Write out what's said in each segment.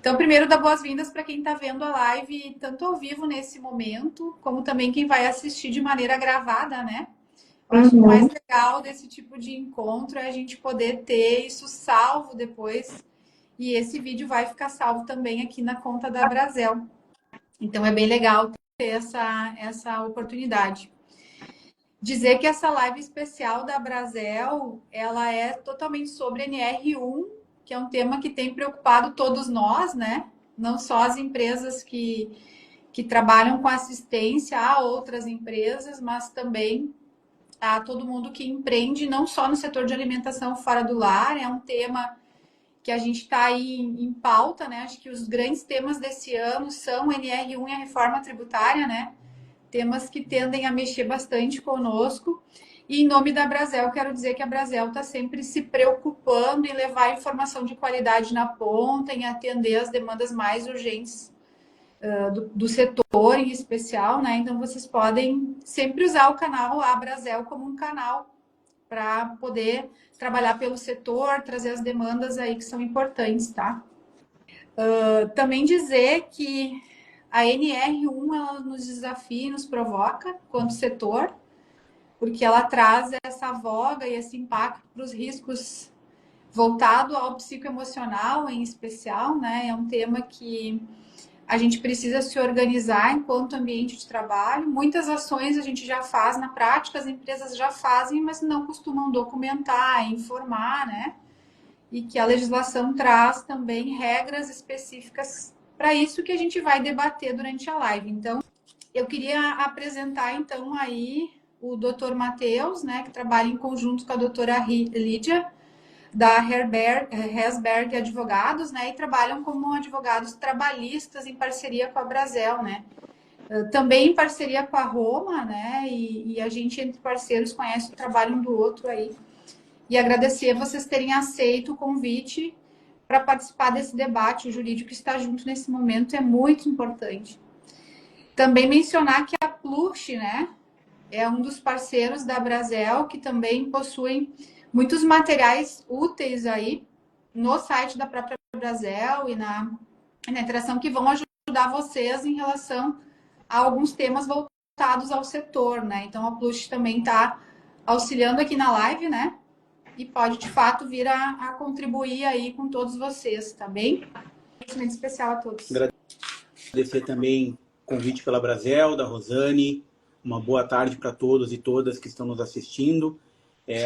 Então, primeiro, dar boas-vindas para quem está vendo a live, tanto ao vivo nesse momento, como também quem vai assistir de maneira gravada, né? Eu acho que o mais legal desse tipo de encontro é a gente poder ter isso salvo depois. E esse vídeo vai ficar salvo também aqui na conta da Brasel. Então, é bem legal ter essa oportunidade. Dizer que essa live especial da Brasel, ela é totalmente sobre NR1, que é um tema que tem preocupado todos nós, né? Não só as empresas que trabalham com assistência a outras empresas, mas também a todo mundo que empreende, não só no setor de alimentação fora do lar. É um tema que a gente está aí em pauta, né? Acho que os grandes temas desse ano são o NR1 e a reforma tributária, né? Temas que tendem a mexer bastante conosco. E em nome da Brasel, quero dizer que a Brasel está sempre se preocupando em levar informação de qualidade na ponta, em atender as demandas mais urgentes do setor em especial, né? Então, vocês podem sempre usar o canal A Brasel como um canal para poder trabalhar pelo setor, trazer as demandas aí que são importantes, tá? Também dizer que a NR1 ela nos desafia e nos provoca quanto setor, porque ela traz essa voga e esse impacto para os riscos voltado ao psicoemocional em especial, né? É um tema que a gente precisa se organizar enquanto ambiente de trabalho. Muitas ações a gente já faz na prática, as empresas já fazem, mas não costumam documentar, informar, né? E que a legislação traz também regras específicas para isso que a gente vai debater durante a live. Então, eu queria apresentar, então, aí o doutor Matheus, né, que trabalha em conjunto com a doutora Lídia, da Herzberg Advogados, né, e trabalham como advogados trabalhistas em parceria com a Brasel, né, também em parceria com a Roma, né, e a gente, entre parceiros, conhece o trabalho um do outro aí, e agradecer vocês terem aceito o convite para participar desse debate. O jurídico que está junto nesse momento é muito importante. Também mencionar que a Plush, né, é um dos parceiros da Brasel, que também possuem muitos materiais úteis aí no site da própria Brasel e na interação que vão ajudar vocês em relação a alguns temas voltados ao setor, né? Então, a Plush também está auxiliando aqui na live, né? E pode, de fato, vir a contribuir aí com todos vocês, tá bem? Um especial a todos. Agradecer também o convite pela Brasel, da Rosane. Uma boa tarde para todos e todas que estão nos assistindo.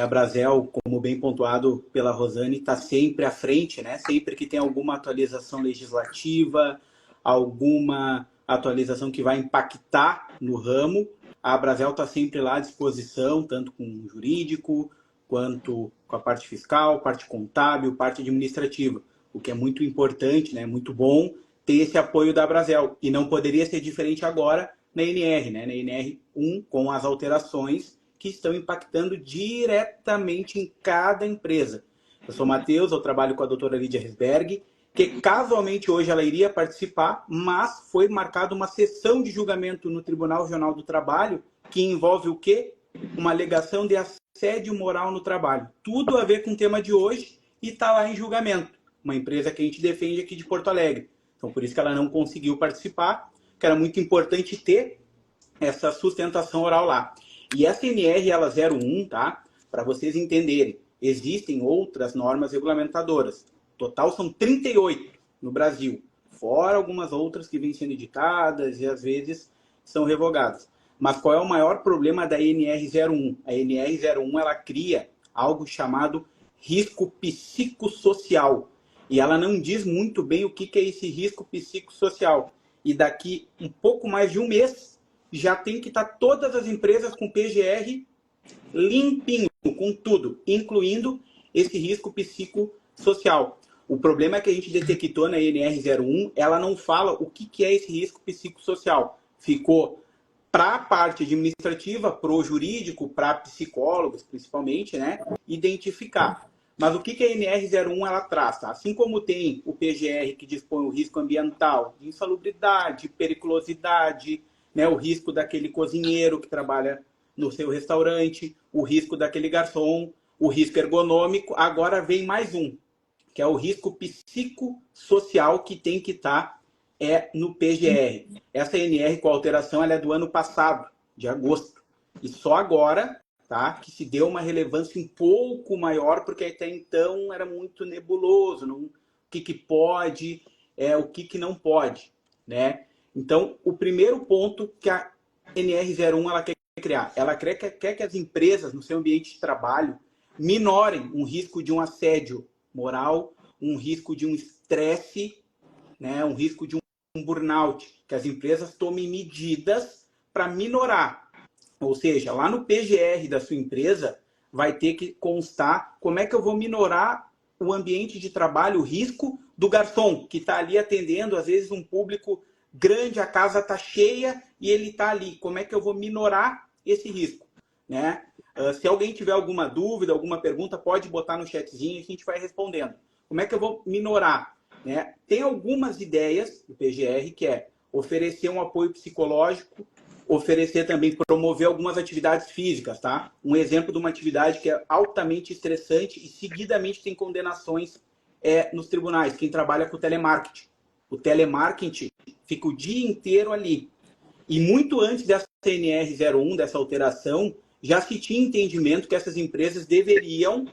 A Brasel, como bem pontuado pela Rosane, está sempre à frente, né? Sempre que tem alguma atualização legislativa, alguma atualização que vai impactar no ramo, a Brasel está sempre lá à disposição, tanto com o jurídico, quanto com a parte fiscal, parte contábil, parte administrativa, o que é muito importante, né? Muito bom ter esse apoio da Brasel. E não poderia ser diferente agora na NR, né? Na NR1, com as alterações que estão impactando diretamente em cada empresa. Eu sou Matheus, eu trabalho com a doutora Lídia Herzberg, que casualmente hoje ela iria participar, mas foi marcada uma sessão de julgamento no Tribunal Regional do Trabalho, que envolve o quê? Uma alegação de assédio moral no trabalho. Tudo a ver com o tema de hoje e está lá em julgamento. Uma empresa que a gente defende aqui de Porto Alegre. Então, por isso que ela não conseguiu participar, que era muito importante ter essa sustentação oral lá. E essa NR, ela 01, tá? Para vocês entenderem, existem outras normas regulamentadoras. Total são 38 no Brasil, fora algumas outras que vêm sendo editadas e às vezes são revogadas. Mas qual é o maior problema da NR01? A NR01 ela cria algo chamado risco psicossocial. E ela não diz muito bem o que é esse risco psicossocial. E daqui um pouco mais de um mês, já tem que estar todas as empresas com PGR limpinho, com tudo, incluindo esse risco psicossocial. O problema é que a gente detectou na NR01, ela não fala o que é esse risco psicossocial. Ficou para a parte administrativa, para o jurídico, para psicólogos, principalmente, né, identificar. Mas o que a NR01 ela traz? Tá? Assim como tem o PGR que dispõe o risco ambiental, de insalubridade, periculosidade, né, o risco daquele cozinheiro que trabalha no seu restaurante, o risco daquele garçom, o risco ergonômico, agora vem mais um, que é o risco psicossocial que tem que estar no PGR. Essa NR com alteração ela é do ano passado, de agosto. E só agora, tá, que se deu uma relevância um pouco maior, porque até então era muito nebuloso, não, o que pode, o que não pode, né? Então, o primeiro ponto que a NR01 ela quer criar, ela quer que as empresas no seu ambiente de trabalho minorem um risco de um assédio moral, um risco de um estresse, né, um risco de um burnout, que as empresas tomem medidas para minorar. Ou seja, lá no PGR da sua empresa vai ter que constar como é que eu vou minorar o ambiente de trabalho, o risco do garçom, que está ali atendendo, às vezes, um público grande, a casa está cheia e ele está ali. Como é que eu vou minorar esse risco? Né? Se alguém tiver alguma dúvida, alguma pergunta, pode botar no chatzinho e a gente vai respondendo. Como é que eu vou minorar? Né? Tem algumas ideias do PGR, que é oferecer um apoio psicológico, oferecer também, promover algumas atividades físicas, tá? Um exemplo de uma atividade que é altamente estressante e seguidamente tem condenações nos tribunais, quem trabalha com telemarketing. O telemarketing fica o dia inteiro ali. E muito antes dessa NR01, dessa alteração, já se tinha entendimento que essas empresas deveriam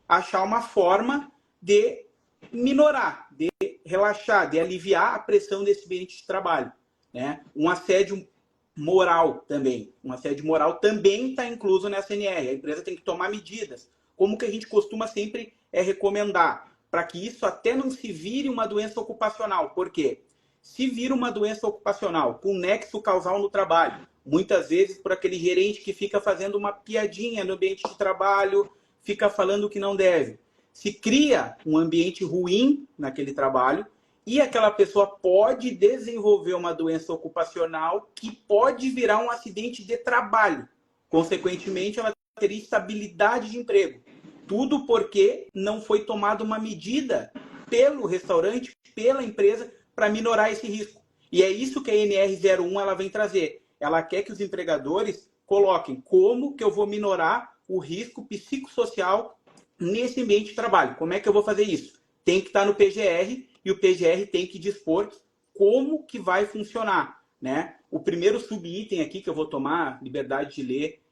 achar uma forma de minorar, de relaxar, de aliviar a pressão desse ambiente de trabalho. Né? Um assédio moral também. Um assédio moral também está incluso nessa NR. A empresa tem que tomar medidas. Como que a gente costuma sempre recomendar? Para que isso até não se vire uma doença ocupacional. Por quê? Se vira uma doença ocupacional com nexo causal no trabalho, muitas vezes por aquele gerente que fica fazendo uma piadinha no ambiente de trabalho, fica falando o que não deve. Se cria um ambiente ruim naquele trabalho e aquela pessoa pode desenvolver uma doença ocupacional que pode virar um acidente de trabalho. Consequentemente, ela teria estabilidade de emprego. Tudo porque não foi tomada uma medida pelo restaurante, pela empresa, para minorar esse risco. E é isso que a NR01 ela vem trazer. Ela quer que os empregadores coloquem como que eu vou minorar o risco psicossocial nesse ambiente de trabalho. Como é que eu vou fazer isso? Tem que estar no PGR e o PGR tem que dispor como que vai funcionar. Né? O primeiro subitem aqui que eu vou tomar liberdade de ler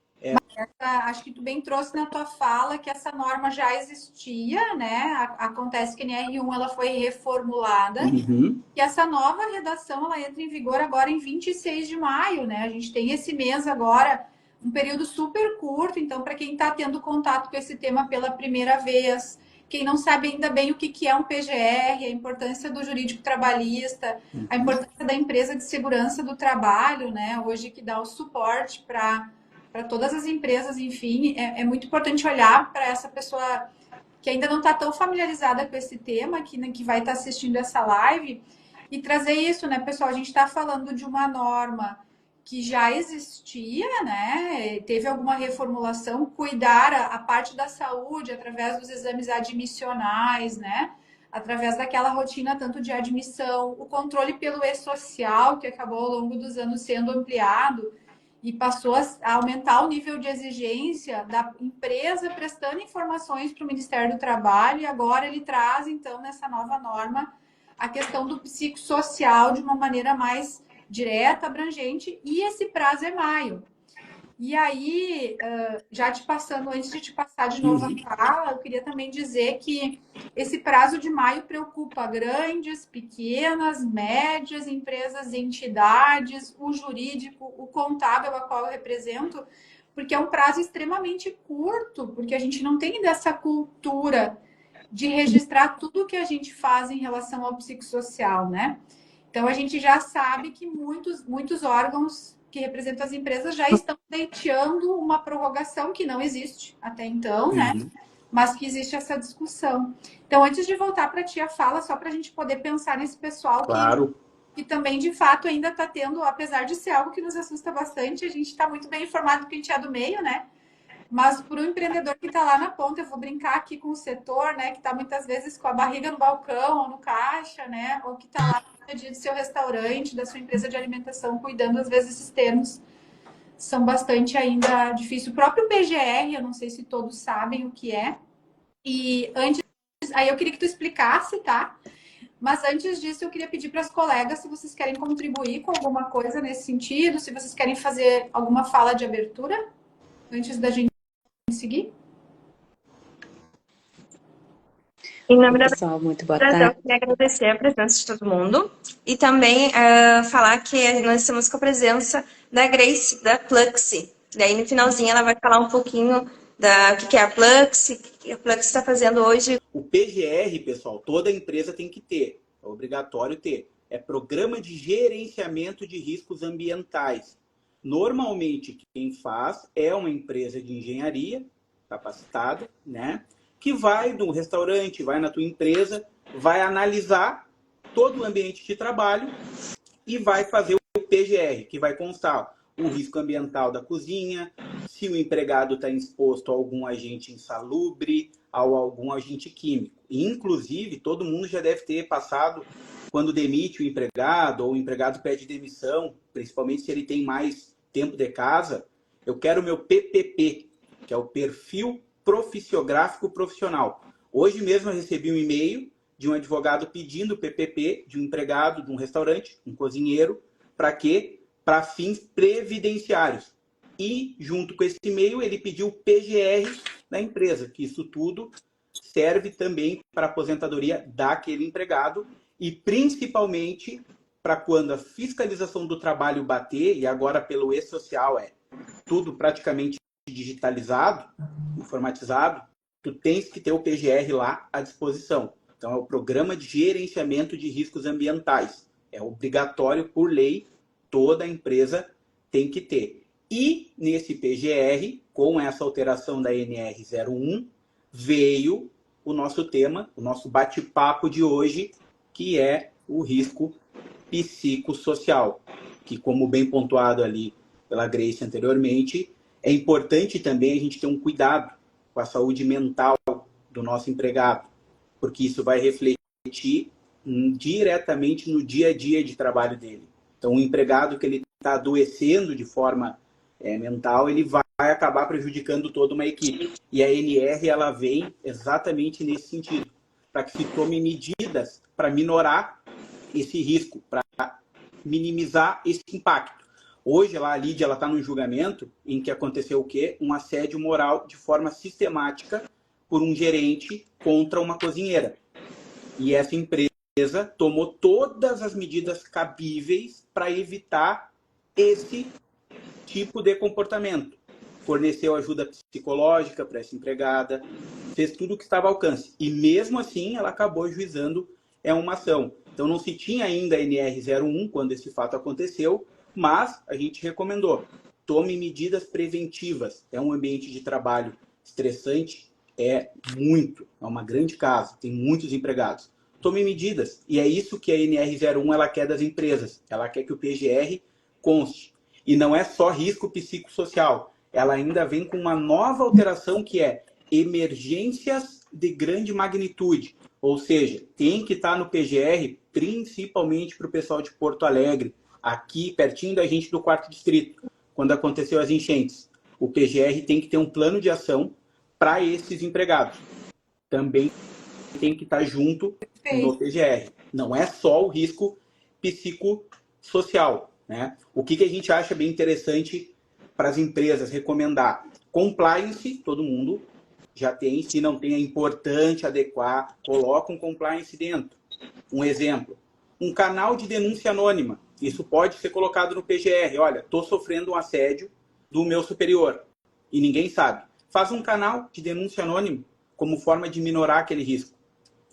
acho que tu bem trouxe na tua fala que essa norma já existia, né? Acontece que a NR1 ela foi reformulada e essa nova redação ela entra em vigor agora em 26 de maio, né? A gente tem esse mês agora, um período super curto, então para quem está tendo contato com esse tema pela primeira vez, quem não sabe ainda bem o que é um PGR, a importância do jurídico trabalhista, a importância da empresa de segurança do trabalho, né? Hoje que dá o suporte para todas as empresas, enfim, é muito importante olhar para essa pessoa que ainda não está tão familiarizada com esse tema, que vai estar assistindo essa live, e trazer isso, né, pessoal? A gente está falando de uma norma que já existia, né? Teve alguma reformulação, cuidar a parte da saúde através dos exames admissionais, né? Através daquela rotina tanto de admissão, o controle pelo e-social, que acabou ao longo dos anos sendo ampliado, e passou a aumentar o nível de exigência da empresa prestando informações para o Ministério do Trabalho, e agora ele traz, então, nessa nova norma, a questão do psicossocial de uma maneira mais direta, abrangente, e esse prazo é maio. E aí, já te passando, antes de te passar de novo a fala, eu queria também dizer que esse prazo de maio preocupa grandes, pequenas, médias, empresas e entidades, o jurídico, o contábil a qual eu represento, porque é um prazo extremamente curto, porque a gente não tem dessa cultura de registrar tudo que a gente faz em relação ao psicossocial, né? Então, a gente já sabe que muitos órgãos que representam as empresas já estão pleiteando uma prorrogação que não existe até então, né? Mas que existe essa discussão. Então, antes de voltar para a tia fala, só para a gente poder pensar nesse pessoal que também, de fato, ainda está tendo, apesar de ser algo que nos assusta bastante, a gente está muito bem informado porque a gente é do meio, né? Mas para o empreendedor que está lá na ponta, eu vou brincar aqui com o setor, né? Que está muitas vezes com a barriga no balcão ou no caixa, né? Ou que está lá no dia do seu restaurante, da sua empresa de alimentação, cuidando, às vezes, esses termos são bastante ainda difíceis. O próprio PGR, eu não sei se todos sabem o que é. E antes, Aí eu queria que tu explicasse, tá? Mas antes disso, eu queria pedir para as colegas se vocês querem contribuir com alguma coisa nesse sentido, se vocês querem fazer alguma fala de abertura antes da gente seguir. Em nome da Pessoal, muito boa Brasil, eu tarde. queria agradecer a presença de todo mundo e também falar que nós estamos com a presença da Grace, da Pluxee. Daí, no finalzinho, ela vai falar um pouquinho o que é a Pluxee, o que a Pluxee está fazendo hoje. O PGR, pessoal, toda empresa tem que ter, é obrigatório ter. É Programa de Gerenciamento de Riscos Ambientais. Normalmente, quem faz é uma empresa de engenharia capacitada, né? Que vai no restaurante, vai na tua empresa, vai analisar todo o ambiente de trabalho e vai fazer o PGR, que vai constar o risco ambiental da cozinha, se o empregado está exposto a algum agente insalubre, a algum agente químico. Inclusive, todo mundo já deve ter passado, quando demite o empregado ou o empregado pede demissão, principalmente se ele tem mais tempo de casa, eu quero o meu PPP, que é o Perfil Profissiográfico Profissional. Hoje mesmo eu recebi um e-mail de um advogado pedindo o PPP de um empregado de um restaurante, um cozinheiro, para quê? Para fins previdenciários. E, junto com esse e-mail, ele pediu o PGR da empresa, que isso tudo serve também para a aposentadoria daquele empregado e, principalmente, para quando a fiscalização do trabalho bater, e agora pelo e-social é tudo praticamente digitalizado, informatizado, tu tens que ter o PGR lá à disposição. Então, é o Programa de Gerenciamento de Riscos Ambientais. É obrigatório por lei, toda empresa tem que ter. E nesse PGR, com essa alteração da NR01, veio o nosso tema, o nosso bate-papo de hoje, que é o risco psicossocial, que, como bem pontuado ali pela Grace anteriormente, é importante também a gente ter um cuidado com a saúde mental do nosso empregado, porque isso vai refletir diretamente no dia a dia de trabalho dele. Então, o empregado que ele está adoecendo de forma mental, ele vai acabar prejudicando toda uma equipe. E a NR, ela vem exatamente nesse sentido, para que se tome medidas para minorar esse risco, para minimizar esse impacto. Hoje, lá, a Lídia está num julgamento em que aconteceu o quê? Um assédio moral de forma sistemática por um gerente contra uma cozinheira. E essa empresa tomou todas as medidas cabíveis para evitar esse tipo de comportamento. Forneceu ajuda psicológica para essa empregada, fez tudo o que estava ao alcance. E mesmo assim, ela acabou ajuizando uma ação. Então, não se tinha ainda a NR01 quando esse fato aconteceu, mas a gente recomendou. Tome medidas preventivas. É um ambiente de trabalho estressante, é uma grande casa, tem muitos empregados. Tome medidas. E é isso que a NR01 ela quer das empresas. Ela quer que o PGR conste. E não é só risco psicossocial. Ela ainda vem com uma nova alteração que é emergências de grande magnitude. Ou seja, tem que estar no PGR, principalmente para o pessoal de Porto Alegre, aqui pertinho da gente do 4º Distrito, quando aconteceu as enchentes. O PGR tem que ter um plano de ação para esses empregados. Também tem que estar junto no PGR. Não é só o risco psicossocial, né? O que a gente acha bem interessante para as empresas recomendar? Compliance, todo mundo já tem. Se não tem, é importante adequar. Coloca um compliance dentro. Um exemplo, um canal de denúncia anônima. Isso pode ser colocado no PGR. Olha, estou sofrendo um assédio do meu superior e ninguém sabe. Faz um canal de denúncia anônimo como forma de minorar aquele risco,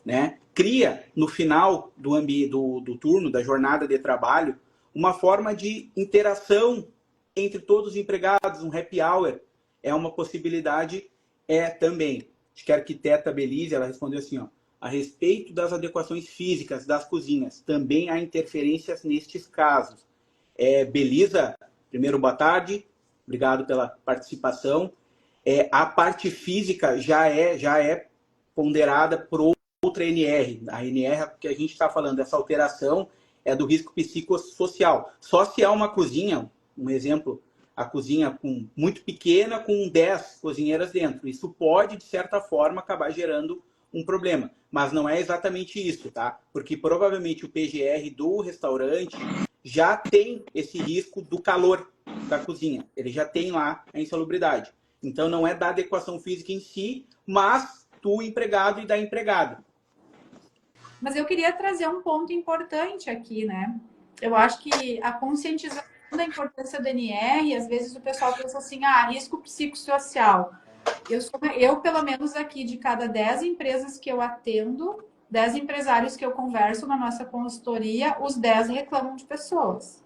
né? Cria, no final do turno, da jornada de trabalho, uma forma de interação entre todos os empregados, um happy hour. É uma possibilidade também. Acho que a arquiteta Belize, ela respondeu assim, ó, a respeito das adequações físicas das cozinhas, também há interferências nestes casos. Belisa, primeiro, boa tarde, obrigado pela participação. A parte física já é ponderada por outra NR. A NR que a gente está falando, essa alteração é do risco psicossocial. Só se há uma cozinha, um exemplo, a cozinha muito pequena com 10 cozinheiras dentro. Isso pode, de certa forma, acabar gerando um problema. Mas não é exatamente isso, tá? Porque provavelmente o PGR do restaurante já tem esse risco do calor da cozinha. Ele já tem lá a insalubridade. Então não é da adequação física em si, mas do empregado e da empregada. Mas eu queria trazer um ponto importante aqui, né? Eu acho que a conscientização da importância do NR, às vezes o pessoal pensa assim, risco psicossocial. Eu, pelo menos aqui, de cada 10 empresas que eu atendo, 10 empresários que eu converso na nossa consultoria, os 10 reclamam de pessoas,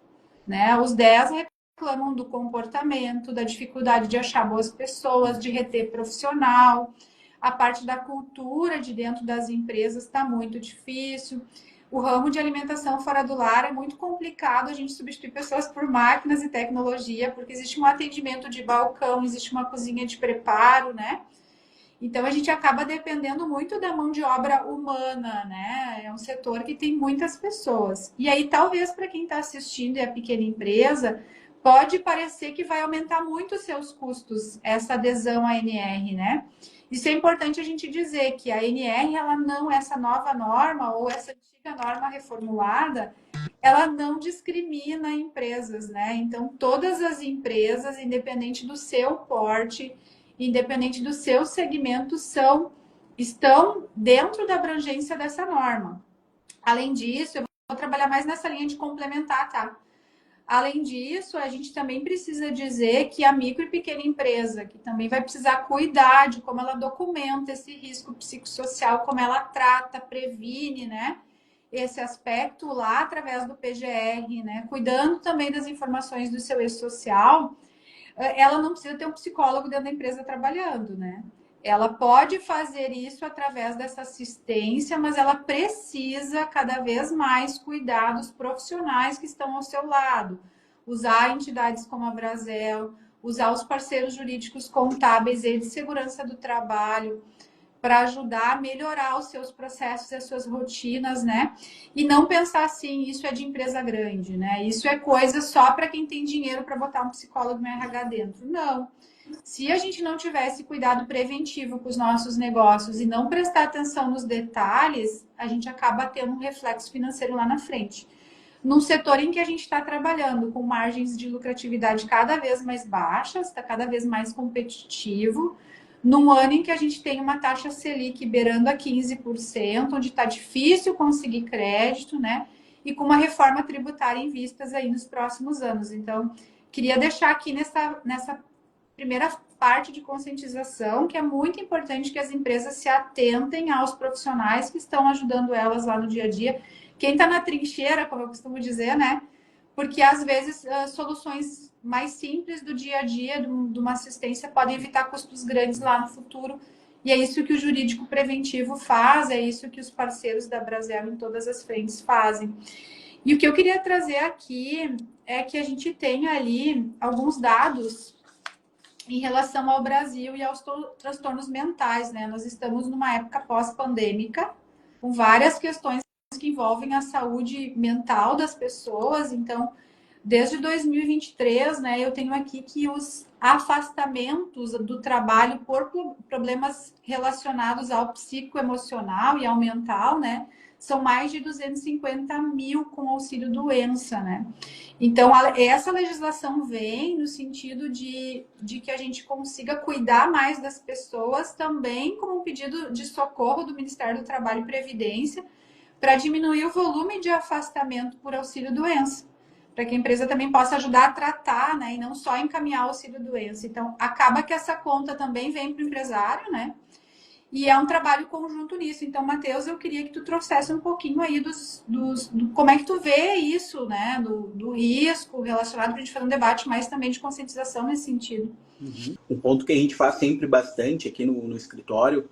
né? Os 10 reclamam do comportamento, da dificuldade de achar boas pessoas, de reter profissional. A parte da cultura de dentro das empresas está muito difícil. O ramo de alimentação fora do lar é muito complicado a gente substituir pessoas por máquinas e tecnologia, porque existe um atendimento de balcão, existe uma cozinha de preparo, né? Então a gente acaba dependendo muito da mão de obra humana, né? É um setor que tem muitas pessoas. E aí, talvez para quem está assistindo e é pequena empresa, pode parecer que vai aumentar muito os seus custos, essa adesão à NR, né? Isso é importante a gente dizer que a NR, ela não, essa nova norma ou essa antiga norma reformulada, ela não discrimina empresas, né? Então, todas as empresas, independente do seu porte, independente do seu segmento, estão dentro da abrangência dessa norma. Além disso, eu vou trabalhar mais nessa linha de complementar, tá? Além disso, a gente também precisa dizer que a micro e pequena empresa, que também vai precisar cuidar de como ela documenta esse risco psicossocial, como ela trata, previne, né? Esse aspecto lá através do PGR, né? Cuidando também das informações do seu e-social, ela não precisa ter um psicólogo dentro da empresa trabalhando, né? Ela pode fazer isso através dessa assistência, mas ela precisa cada vez mais cuidar dos profissionais que estão ao seu lado, usar entidades como a Brasel, usar os parceiros jurídicos contábeis e de segurança do trabalho para ajudar a melhorar os seus processos e as suas rotinas, né? E não pensar assim, isso é de empresa grande, né? Isso é coisa só para quem tem dinheiro para botar um psicólogo no RH dentro. Não. Se a gente não tivesse cuidado preventivo com os nossos negócios e não prestar atenção nos detalhes, a gente acaba tendo um reflexo financeiro lá na frente. Num setor em que a gente está trabalhando com margens de lucratividade cada vez mais baixas, está cada vez mais competitivo, num ano em que a gente tem uma taxa Selic beirando a 15%, onde está difícil conseguir crédito, né? E com uma reforma tributária em vistas aí nos próximos anos. Então, queria deixar aqui nessa primeira parte de conscientização, que é muito importante que as empresas se atentem aos profissionais que estão ajudando elas lá no dia a dia. Quem está na trincheira, como eu costumo dizer, né? Porque às vezes soluções mais simples do dia a dia, de uma assistência, podem evitar custos grandes lá no futuro. E é isso que o jurídico preventivo faz, é isso que os parceiros da Brasel em todas as frentes fazem. E o que eu queria trazer aqui é que a gente tem ali alguns dados em relação ao Brasil e aos transtornos mentais, né? Nós estamos numa época pós-pandêmica, com várias questões que envolvem a saúde mental das pessoas. Então, desde 2023, né, eu tenho aqui que os afastamentos do trabalho por problemas relacionados ao psicoemocional e ao mental, né, são mais de 250 mil com auxílio doença, né? Então, essa legislação vem no sentido de que a gente consiga cuidar mais das pessoas, também como um pedido de socorro do Ministério do Trabalho e Previdência, para diminuir o volume de afastamento por auxílio-doença, para que a empresa também possa ajudar a tratar, né, e não só encaminhar o auxílio-doença. Então, acaba que essa conta também vem para o empresário, né, e é um trabalho conjunto nisso. Então, Matheus, eu queria que tu trouxesse um pouquinho aí do como é que tu vê isso, né, do risco relacionado, para a gente fazer um debate mais também de conscientização nesse sentido. Um ponto que a gente faz sempre bastante aqui no escritório,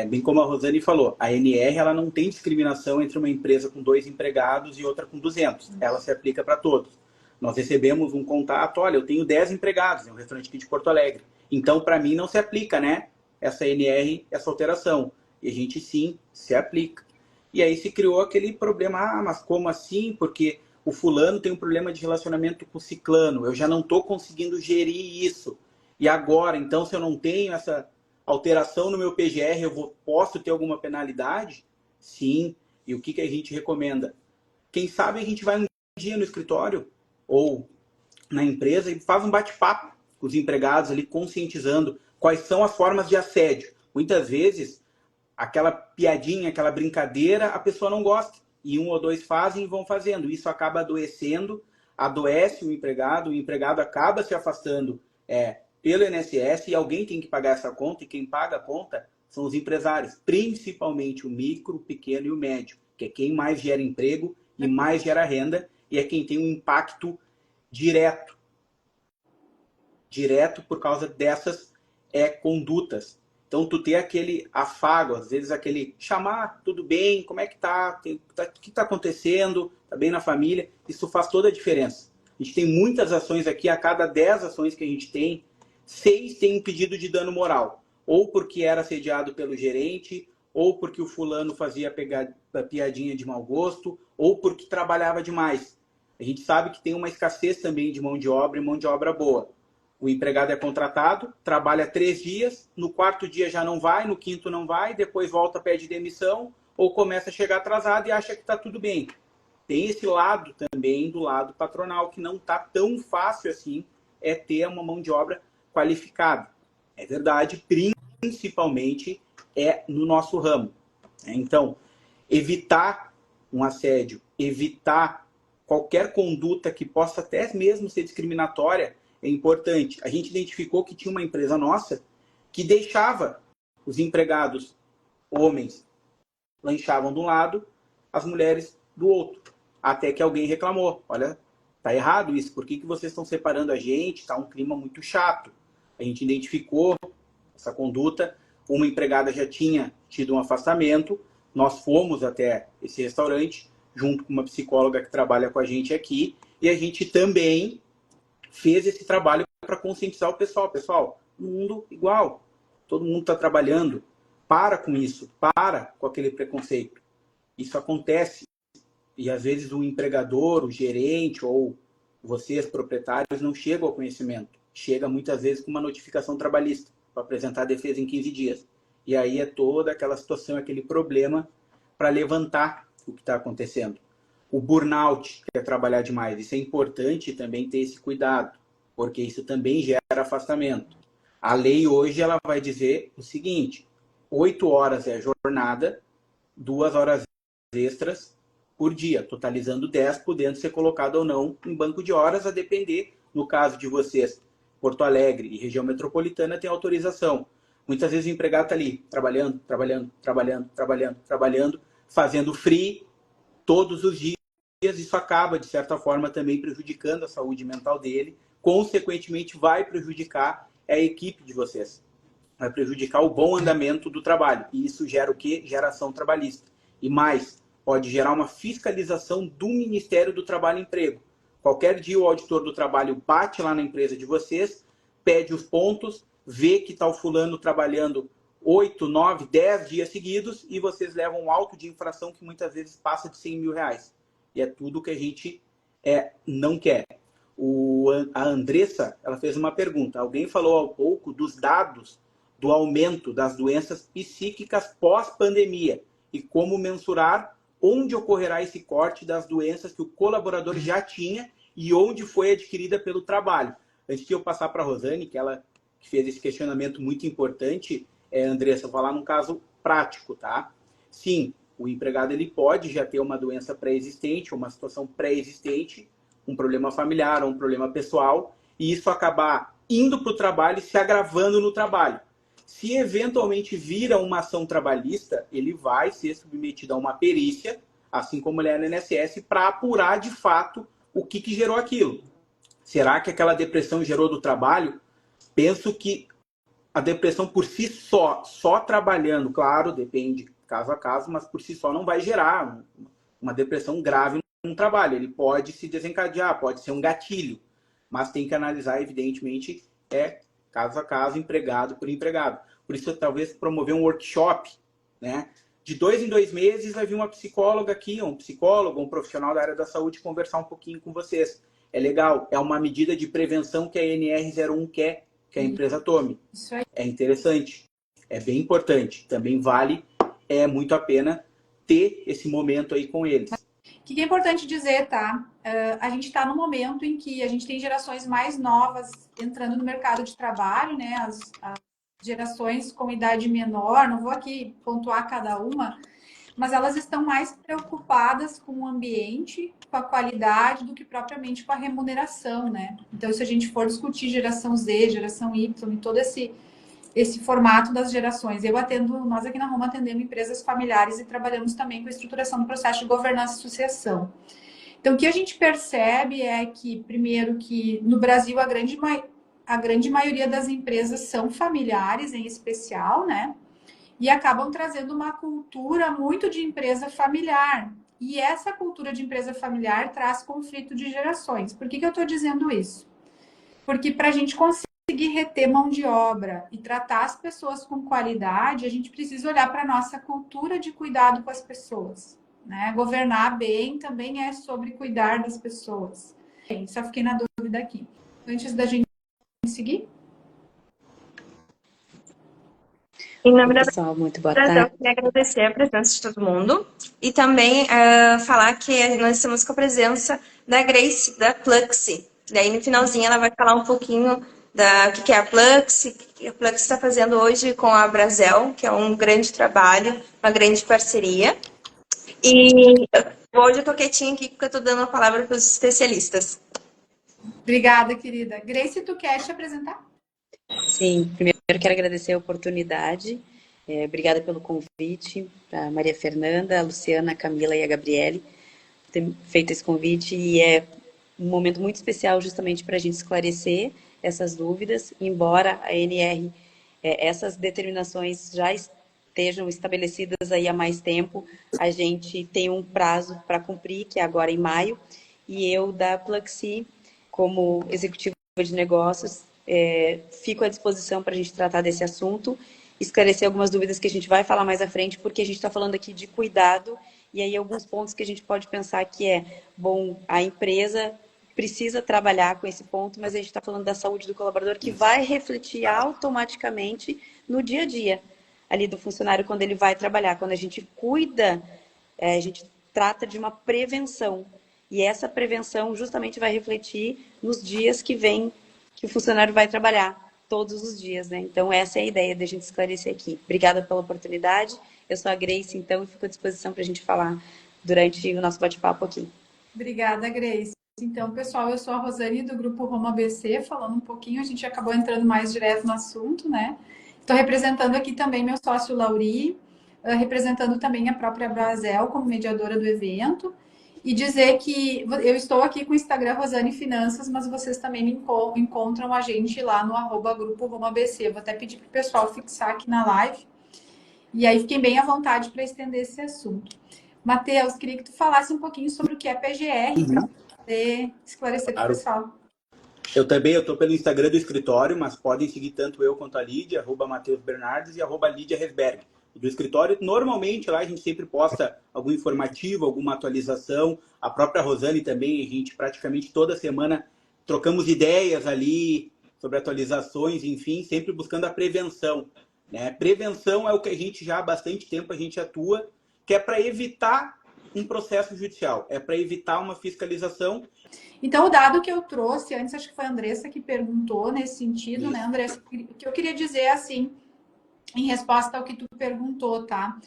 bem como a Rosane falou, a NR ela não tem discriminação entre uma empresa com 2 empregados e outra com 200. Ela se aplica para todos. Nós recebemos um contato, olha, eu tenho 10 empregados, é um restaurante aqui de Porto Alegre. Então, para mim, não se aplica, né? Essa NR, essa alteração. E a gente, sim, se aplica. E aí se criou aquele problema, mas como assim? Porque o fulano tem um problema de relacionamento com o ciclano, eu já não estou conseguindo gerir isso. E agora, então, se eu não tenho alteração no meu PGR, posso ter alguma penalidade? Sim. E o que a gente recomenda? Quem sabe a gente vai um dia no escritório ou na empresa e faz um bate-papo com os empregados ali, conscientizando quais são as formas de assédio. Muitas vezes, aquela piadinha, aquela brincadeira, a pessoa não gosta. E um ou dois fazem e vão fazendo. Isso acaba adoecendo, adoece o empregado acaba se afastando pelo INSS e alguém tem que pagar essa conta, e quem paga a conta são os empresários, principalmente o micro, o pequeno e o médio, que é quem mais gera emprego e mais gera renda, e é quem tem um impacto direto por causa dessas condutas. Então, tu ter aquele afago, às vezes aquele chamar, tudo bem, como é que tá? O que tá acontecendo? Tá bem na família? Isso faz toda a diferença. A gente tem muitas ações aqui, a cada 10 ações que a gente tem, 6 tem um pedido de dano moral. Ou porque era assediado pelo gerente, ou porque o fulano fazia piadinha de mau gosto, ou porque trabalhava demais. A gente sabe que tem uma escassez também de mão de obra e mão de obra boa. O empregado é contratado, trabalha 3 dias, no 4º dia já não vai, no 5º não vai, depois volta, pede demissão, ou começa a chegar atrasado e acha que está tudo bem. Tem esse lado também do lado patronal, que não está tão fácil assim, ter uma mão de obra qualificada. É verdade, principalmente no nosso ramo. Então, evitar um assédio, evitar qualquer conduta que possa até mesmo ser discriminatória, é importante. A gente identificou que tinha uma empresa nossa que deixava os empregados, homens, lanchavam de um lado, as mulheres do outro. Até que alguém reclamou. Olha, tá errado isso. Por que vocês estão separando a gente? Tá um clima muito chato. A gente identificou essa conduta. Uma empregada já tinha tido um afastamento. Nós fomos até esse restaurante, junto com uma psicóloga que trabalha com a gente aqui. E a gente também fez esse trabalho para conscientizar o pessoal. Pessoal, mundo igual. Todo mundo está trabalhando. Para com isso. Para com aquele preconceito. Isso acontece. E às vezes o empregador, o gerente ou vocês, proprietários, não chegam ao conhecimento. Chega muitas vezes com uma notificação trabalhista para apresentar a defesa em 15 dias. E aí é toda aquela situação, aquele problema para levantar o que está acontecendo. O burnout, que é trabalhar demais, isso é importante também ter esse cuidado, porque isso também gera afastamento. A lei hoje ela vai dizer o seguinte: 8 horas é a jornada, 2 horas extras por dia, totalizando 10, podendo ser colocado ou não em banco de horas, a depender, no caso de vocês, Porto Alegre e região metropolitana tem autorização. Muitas vezes o empregado está ali, trabalhando, fazendo free todos os dias. Isso acaba, de certa forma, também prejudicando a saúde mental dele. Consequentemente, vai prejudicar a equipe de vocês. Vai prejudicar o bom andamento do trabalho. E isso gera o quê? Geração trabalhista. E mais, pode gerar uma fiscalização do Ministério do Trabalho e Emprego. Qualquer dia o auditor do trabalho bate lá na empresa de vocês, pede os pontos, vê que está o fulano trabalhando 8, 9, 10 dias seguidos e vocês levam um auto de infração que muitas vezes passa de 100 mil reais. E é tudo que a gente não quer. A Andressa, ela fez uma pergunta. Alguém falou há pouco dos dados do aumento das doenças psíquicas pós-pandemia e como mensurar onde ocorrerá esse corte das doenças que o colaborador já tinha e onde foi adquirida pelo trabalho. Antes de eu passar para a Rosane, que ela fez esse questionamento muito importante, Andressa, eu vou falar num caso prático, tá? Sim, o empregado ele pode já ter uma doença pré-existente, uma situação pré-existente, um problema familiar, um problema pessoal, e isso acabar indo para o trabalho e se agravando no trabalho. Se eventualmente vira uma ação trabalhista, ele vai ser submetido a uma perícia, assim como ele é no INSS, para apurar de fato o que gerou aquilo. Será que aquela depressão gerou do trabalho? Penso que a depressão por si só trabalhando, claro, depende caso a caso, mas por si só não vai gerar uma depressão grave no trabalho. Ele pode se desencadear, pode ser um gatilho, mas tem que analisar, evidentemente, caso a caso, empregado por empregado. Por isso, talvez promover um workshop, né? De 2 em 2 meses vai vir uma psicóloga aqui, um psicólogo, um profissional da área da saúde conversar um pouquinho com vocês. É legal, é uma medida de prevenção que a NR01 quer que a empresa tome. Isso aí. É interessante. é bem importante. Também vale muito a pena ter esse momento aí com eles. O que é importante dizer, tá? A gente está no momento em que a gente tem gerações mais novas entrando no mercado de trabalho, né? As gerações com idade menor, não vou aqui pontuar cada uma, mas elas estão mais preocupadas com o ambiente, com a qualidade, do que propriamente com a remuneração, né? Então, se a gente for discutir geração Z, geração Y, e todo esse formato das gerações. Nós aqui na Roma atendemos empresas familiares e trabalhamos também com a estruturação do processo de governança e sucessão. Então, o que a gente percebe é que, primeiro, que no Brasil a grande maioria das empresas são familiares, em especial, né? E acabam trazendo uma cultura muito de empresa familiar. E essa cultura de empresa familiar traz conflito de gerações. Por que eu estou dizendo isso? Porque para a gente conseguir reter mão de obra e tratar as pessoas com qualidade, a gente precisa olhar para a nossa cultura de cuidado com as pessoas. Né? Governar bem também é sobre cuidar das pessoas. Bem, só fiquei na dúvida aqui. Antes da gente seguir. Em nome da Pessoal, muito boa Brasil, eu tarde. queria agradecer a presença de todo mundo e também falar que nós estamos com a presença da Grace, da Pluxee. Daí no finalzinho ela vai falar um pouquinho do que é a Pluxee, o que a Pluxee está fazendo hoje com a Brasel, que é um grande trabalho, uma grande parceria. E hoje eu tô quietinha aqui porque eu tô dando a palavra para os especialistas. Obrigada, querida. Grace, tu quer te apresentar? Sim, primeiro quero agradecer a oportunidade. Obrigada pelo convite, a Maria Fernanda, a Luciana, a Camila e a Gabriele por ter feito esse convite. E é um momento muito especial justamente para a gente esclarecer essas dúvidas, embora a NR, essas determinações já estejam estabelecidas aí há mais tempo, a gente tem um prazo para cumprir, que é agora em maio, e eu da Pluxee, como executiva de negócios, fico à disposição para a gente tratar desse assunto, esclarecer algumas dúvidas que a gente vai falar mais à frente, porque a gente está falando aqui de cuidado, e aí alguns pontos que a gente pode pensar que bom, a empresa precisa trabalhar com esse ponto, mas a gente está falando da saúde do colaborador, que vai refletir automaticamente no dia a dia ali do funcionário quando ele vai trabalhar. Quando a gente cuida, a gente trata de uma prevenção. E essa prevenção justamente vai refletir nos dias que vem, que o funcionário vai trabalhar, todos os dias, né? Então, essa é a ideia da gente esclarecer aqui. Obrigada pela oportunidade. Eu sou a Grace, então, e fico à disposição para a gente falar durante o nosso bate-papo aqui. Obrigada, Grace. Então, pessoal, eu sou a Rosane do Grupo Roma ABC, falando um pouquinho, a gente acabou entrando mais direto no assunto, né? Estou representando aqui também meu sócio Lauri, representando também a própria Brasel como mediadora do evento, e dizer que eu estou aqui com o Instagram Rosane Finanças, mas vocês também encontram a gente lá no @Grupo Roma ABC. Vou até pedir para o pessoal fixar aqui na live, e aí fiquem bem à vontade para estender esse assunto. Matheus, queria que tu falasse um pouquinho sobre o que é PGR, para poder esclarecer para o pessoal. Eu também, eu estou pelo Instagram do escritório, mas podem seguir tanto eu quanto a Lídia, @MatheusBernardes e @LídiaResberg. Do escritório, normalmente lá a gente sempre posta algum informativo, alguma atualização. A própria Rosane também, a gente praticamente toda semana trocamos ideias ali sobre atualizações, enfim, sempre buscando a prevenção. Né? Prevenção é o que a gente já há bastante tempo a gente atua, que é para evitar um processo judicial, é para evitar uma fiscalização. Então, o dado que eu trouxe, antes acho que foi a Andressa que perguntou nesse sentido, isso, né, Andressa? O que eu queria dizer, assim, em resposta ao que tu perguntou, tá?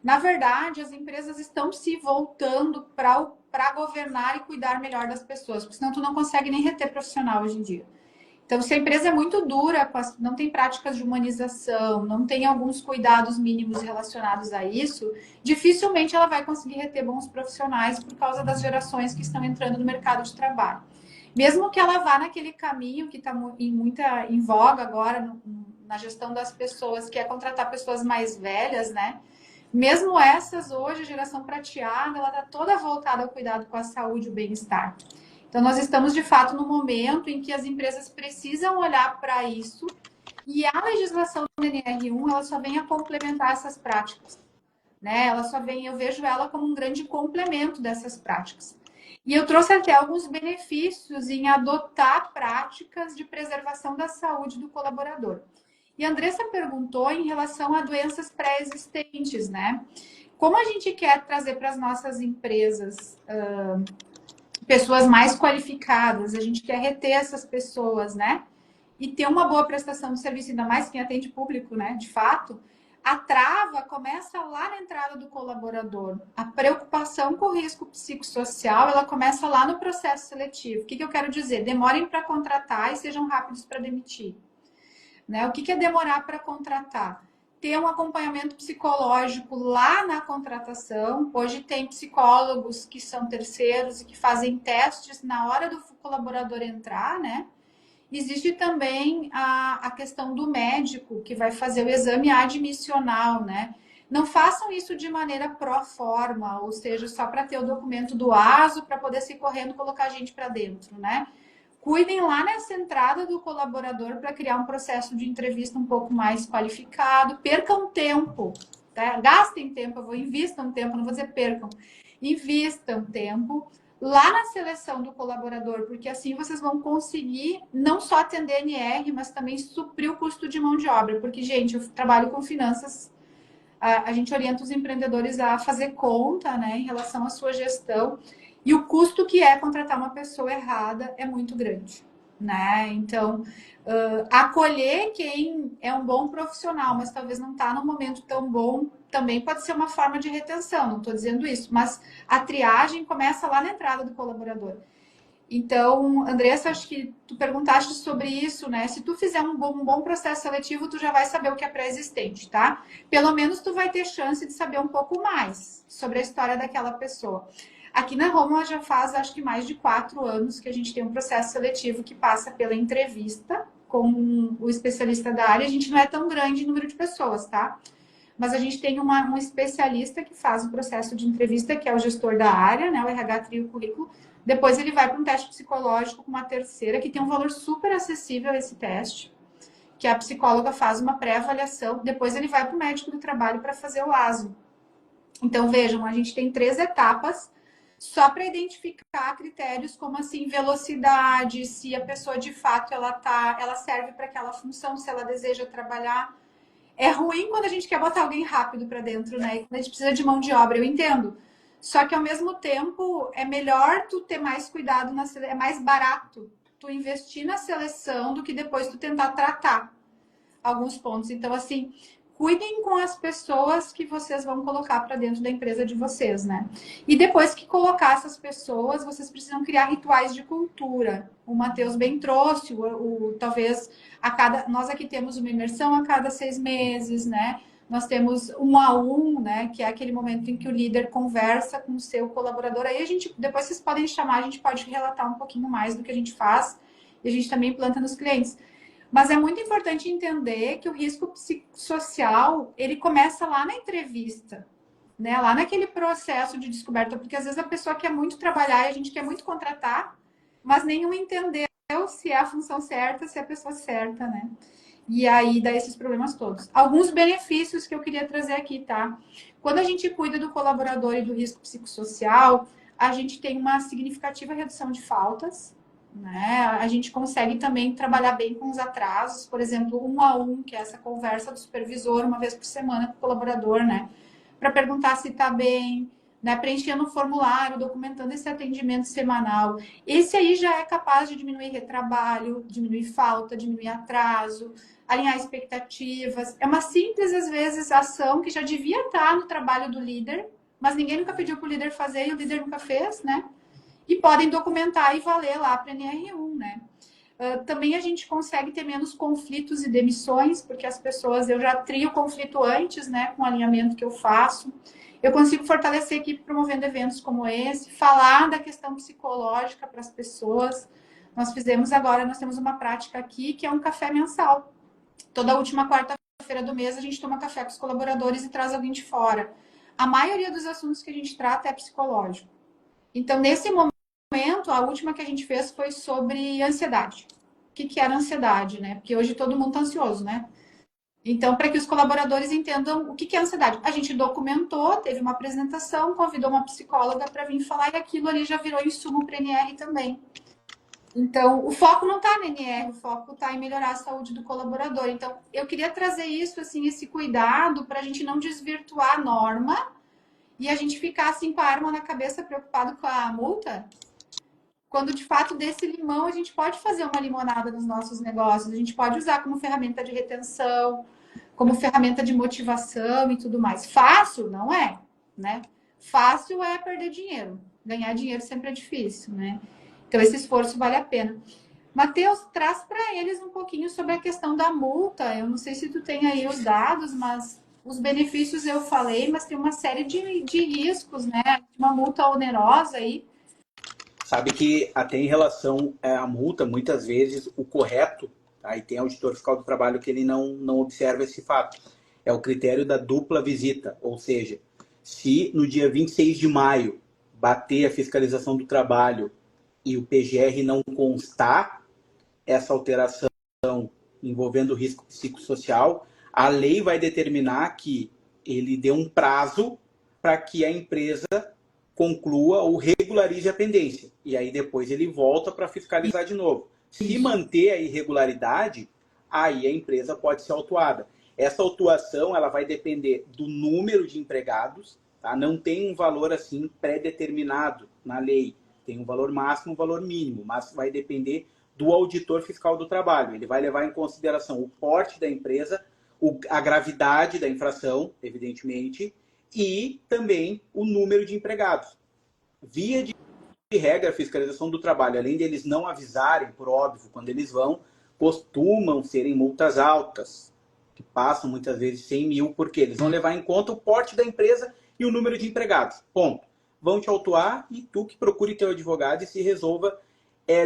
Na verdade, as empresas estão se voltando para governar e cuidar melhor das pessoas, porque senão tu não consegue nem reter profissional hoje em dia. Então, se a empresa é muito dura, não tem práticas de humanização, não tem alguns cuidados mínimos relacionados a isso, dificilmente ela vai conseguir reter bons profissionais por causa das gerações que estão entrando no mercado de trabalho. Mesmo que ela vá naquele caminho que está em voga agora na gestão das pessoas, que é contratar pessoas mais velhas, né? Mesmo essas, hoje, a geração prateada, ela está toda voltada ao cuidado com a saúde e o bem-estar. Então, nós estamos, de fato, no momento em que as empresas precisam olhar para isso e a legislação do NR1, ela só vem a complementar essas práticas. Né? Eu vejo ela como um grande complemento dessas práticas. E eu trouxe até alguns benefícios em adotar práticas de preservação da saúde do colaborador. E a Andressa perguntou em relação a doenças pré-existentes, né? Como a gente quer trazer para as nossas empresas pessoas mais qualificadas, a gente quer reter essas pessoas, né? E ter uma boa prestação de serviço, ainda mais quem atende público, né? De fato, a trava começa lá na entrada do colaborador. A preocupação com o risco psicossocial, ela começa lá no processo seletivo. O que eu quero dizer? Demorem para contratar e sejam rápidos para demitir. Né? O que é demorar para contratar? Ter um acompanhamento psicológico lá na contratação. Hoje tem psicólogos que são terceiros e que fazem testes na hora do colaborador entrar, né? Existe também a questão do médico, que vai fazer o exame admissional, né? Não façam isso de maneira pró forma, ou seja, só para ter o documento do ASO, para poder sair correndo e colocar a gente para dentro, né? Cuidem lá nessa entrada do colaborador para criar um processo de entrevista um pouco mais qualificado. Percam tempo, tá? Gastem tempo, invistam tempo, não vou dizer percam. Invistam tempo lá na seleção do colaborador, porque assim vocês vão conseguir não só atender NR, mas também suprir o custo de mão de obra. Porque, gente, eu trabalho com finanças, a gente orienta os empreendedores a fazer conta, né, em relação à sua gestão. E o custo que é contratar uma pessoa errada é muito grande, né? Então, acolher quem é um bom profissional, mas talvez não está num momento tão bom, também pode ser uma forma de retenção, não estou dizendo isso, mas a triagem começa lá na entrada do colaborador. Então, Andressa, acho que tu perguntaste sobre isso, né? Se tu fizer um bom processo seletivo, tu já vai saber o que é pré-existente, tá? Pelo menos tu vai ter chance de saber um pouco mais sobre a história daquela pessoa. Aqui na Roma já faz, acho que mais de 4 anos que a gente tem um processo seletivo que passa pela entrevista com o especialista da área. A gente não é tão grande em número de pessoas, tá? Mas a gente tem um especialista que faz o processo de entrevista, que é o gestor da área, né? O RH tria o currículo. Depois ele vai para um teste psicológico com uma terceira, que tem um valor super acessível esse teste, que a psicóloga faz uma pré-avaliação. Depois ele vai para o médico do trabalho para fazer o ASO. Então, vejam, a gente tem 3 etapas só para identificar critérios como assim velocidade, se a pessoa de fato ela serve para aquela função, se ela deseja trabalhar. É ruim quando a gente quer botar alguém rápido para dentro, né? E quando a gente precisa de mão de obra, eu entendo. Só que ao mesmo tempo é melhor tu ter mais cuidado é mais barato tu investir na seleção do que depois tu tentar tratar alguns pontos. Então, assim, cuidem com as pessoas que vocês vão colocar para dentro da empresa de vocês, né? E depois que colocar essas pessoas, vocês precisam criar rituais de cultura. O Matheus bem trouxe, talvez nós aqui temos uma imersão a cada 6 meses, né? Nós temos 1 a 1, né? Que é aquele momento em que o líder conversa com o seu colaborador. Aí depois vocês podem chamar, a gente pode relatar um pouquinho mais do que a gente faz e a gente também planta nos clientes. Mas é muito importante entender que o risco psicossocial, ele começa lá na entrevista, né? Lá naquele processo de descoberta, porque às vezes a pessoa quer muito trabalhar e a gente quer muito contratar, mas nenhum entendeu se é a função certa, se é a pessoa certa, né? E aí dá esses problemas todos. Alguns benefícios que eu queria trazer aqui, tá? Quando a gente cuida do colaborador e do risco psicossocial, a gente tem uma significativa redução de faltas, né? A gente consegue também trabalhar bem com os atrasos, por exemplo, 1 a 1, que é essa conversa do supervisor uma vez por semana com o colaborador, né? Para perguntar se está bem, né? Preenchendo o formulário, documentando esse atendimento semanal. Esse aí já é capaz de diminuir retrabalho, diminuir falta, diminuir atraso, alinhar expectativas. É uma simples, às vezes, ação que já devia estar no trabalho do líder, mas ninguém nunca pediu para o líder fazer e o líder nunca fez, né? E podem documentar e valer lá para a NR1, né? Também a gente consegue ter menos conflitos e demissões, porque as pessoas, eu já trio conflito antes, né, com o alinhamento que eu faço. Eu consigo fortalecer a equipe promovendo eventos como esse, falar da questão psicológica para as pessoas. Nós temos uma prática aqui que é um café mensal. Toda última quarta-feira do mês a gente toma café com os colaboradores e traz alguém de fora. A maioria dos assuntos que a gente trata é psicológico. Então, nesse momento, a última que a gente fez foi sobre ansiedade. O que era ansiedade, né? Porque hoje todo mundo está ansioso, né? Então, para que os colaboradores entendam o que é ansiedade. A gente documentou, teve uma apresentação, convidou uma psicóloga para vir falar e aquilo ali já virou insumo para NR também. Então, o foco não está na NR, o foco está em melhorar a saúde do colaborador. Então, eu queria trazer isso, assim, esse cuidado para a gente não desvirtuar a norma e a gente ficar assim com a arma na cabeça preocupado com a multa, quando de fato desse limão a gente pode fazer uma limonada nos nossos negócios, a gente pode usar como ferramenta de retenção, como ferramenta de motivação e tudo mais. Fácil não é, né? Fácil é perder dinheiro. Ganhar dinheiro sempre é difícil, né? Então esse esforço vale a pena. Matheus, traz para eles um pouquinho sobre a questão da multa. Eu não sei se tu tem aí os dados, mas os benefícios eu falei, mas tem uma série de riscos, né? Uma multa onerosa aí. Sabe que até em relação à multa, muitas vezes o correto, aí tem auditor fiscal do trabalho que ele não observa esse fato, é o critério da dupla visita, ou seja, se no dia 26 de maio bater a fiscalização do trabalho e o PGR não constar essa alteração envolvendo risco psicossocial, a lei vai determinar que ele dê um prazo para que a empresa conclua ou regularize a pendência. E aí depois ele volta para fiscalizar de novo. Se manter a irregularidade, aí a empresa pode ser autuada. Essa autuação ela vai depender do número de empregados, tá? Não tem um valor assim pré-determinado na lei. Tem um valor máximo, um valor mínimo, mas vai depender do auditor fiscal do trabalho. Ele vai levar em consideração o porte da empresa, a gravidade da infração, evidentemente, e também o número de empregados. Via de regra, a fiscalização do trabalho, além deles não avisarem, por óbvio, quando eles vão, costumam serem multas altas, que passam muitas vezes 100 mil, porque eles vão levar em conta o porte da empresa e o número de empregados. Ponto. Vão te autuar e tu que procure teu advogado e se resolva